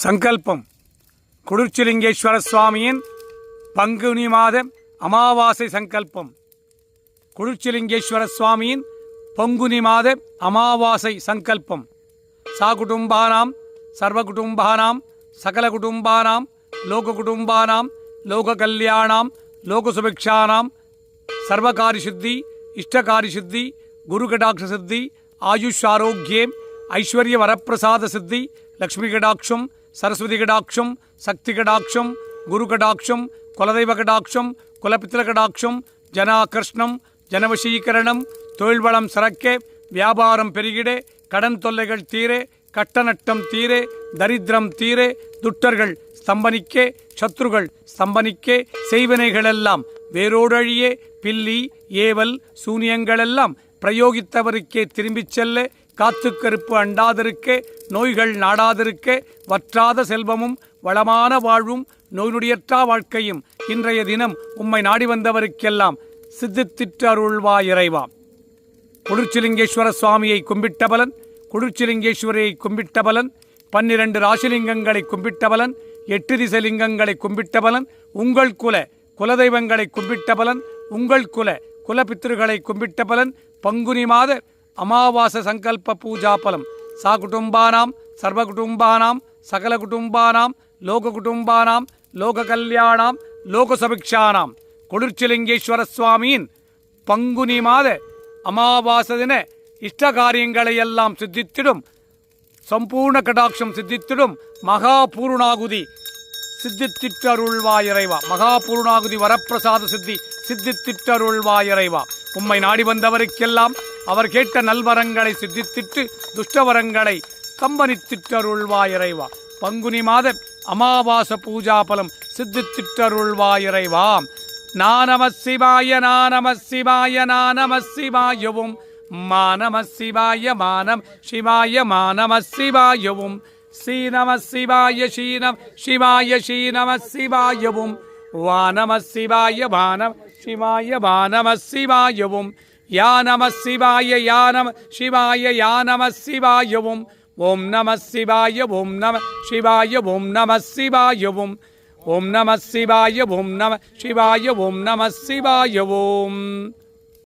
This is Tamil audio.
சங்கல்பம். குளிர்ச்சிலிங்கேஸ்வர சுவாமியின் பங்குனி மாத அமாவாசை சங்கல்பம். குளிர்ச்சிலிங்கேஸ்வர சுவாமியின் பங்குனி மாத அமாவாசை சங்கல்பம். சாகுடும்பானாம் சர்வகுடும்பானாம் சகலகுடும்பானாம் லோககுடும்பானாம் லோககல்யாணாம் லோகசுபிக்ஷானாம் சர்வகாரிசித்தி இஷ்டகாரிசித்தி குருகடாட்சசித்தி ஆயுஷ் ஆரோக்கியம் ஐஸ்வர்ய வரப்பிரசாத சித்தி லக்ஷ்மி கடாட்சம் சரஸ்வதி கடாட்சம் சக்தி கடாட்சம் குரு கடாட்சம் குலதெய்வ கடாட்சம் குலபித்திர கடாட்சம் ஜனாகர்ஷ்ணம் ஜனவசீகரணம் தொழில் வளம் சிறக்க வியாபாரம் பெருகிட கடன் தொல்லைகள் தீரே கட்டநட்டம் தீரே தரித்திரம் தீரே துட்டர்கள் ஸ்தம்பனிக்கே சத்ருகள் ஸ்தம்பனிக்கே செய்வினைகளெல்லாம் வேரோடழியே பில்லி ஏவல் சூனியங்களெல்லாம் பிரயோகித்தவருக்கே திரும்பிச் செல்ல காத்துக்கருப்பு அண்டாதிருக்க நோய்கள் நாடாதிருக்க வற்றாத செல்வமும் வளமான வாழ்வும் நோய்நொடியற்றா வாழ்க்கையும் இன்றைய தினம் உம்மை நாடி வந்தவருக்கெல்லாம் சித்தித்திட்டு அருள்வாய் இறைவா. குளிர்ச்சிலிங்கேஸ்வர சுவாமியை கும்பிட்ட பலன், குளிர்ச்சிலிங்கேஸ்வரியை கும்பிட்ட பலன், 12 ராசிலிங்கங்களை கும்பிட்ட பலன், 8 திசைலிங்கங்களை கும்பிட்ட பலன், உங்கள் குலதெய்வங்களை கும்பிட்ட பலன், உங்கள் குலபித்திருகளை கும்பிட்ட பலன், பங்குனி மாத அமாவாச சங்கல்ப பூஜா பலம். சாகுடும்பானாம் சர்வகுடும்பானாம் சகலகுடும்பானாம் லோககுடும்பானாம் லோககல்யாணாம் லோகசபிக்ஷானாம். குளிர்ச்சிலிங்கேஸ்வர சுவாமியின் பங்குனி மாத அமாவாசை தின இஷ்ட காரியங்களை எல்லாம் சித்தித்திடும், சம்பூர்ண கடாட்சம் சித்தித்திடும் மகா பூர்ணாகுதி சித்தித்திட்டு அருள்வாய் இறைவா. மகா பூர்ணாகுதி வரப்பிரசாத சித்தித்திட்டு அருள்வாய் இறைவா. உம்மை நாடி வந்தவருக்கெல்லாம் அவர் கேட்ட நல்வரங்களை சித்தித்திட்டு துஷ்டவரங்களை ஸ்தம்பனித்திட்டு அருள்வாய் இறைவா. பங்குனி மாத அமாவாச பூஜா பலம் சித்தித்திட்டு அருள்வாய் இறைவா. நானம சிவாய நானம சிவாய நானம சிவாயவும் மானம சிவாய மானம் சிவாய மானம சிவாயவும் ஸ்ரீநம சிவாய ஸ்ரீனம் சிவாய ஸ்ரீநம சிவாயவும் வானம சிவாய வானம் சிவாய வானம சிவாயவும் யானம சிவாய யானம சிவாய யானம சிவாயவும் ஓம் நம சிவாய ஓம் நம சிவாய ஓம் நம சிவாயவும் ஓம் நம சிவாய ஓம் நம சிவாய ஓம் நம சிவாய ஓம்.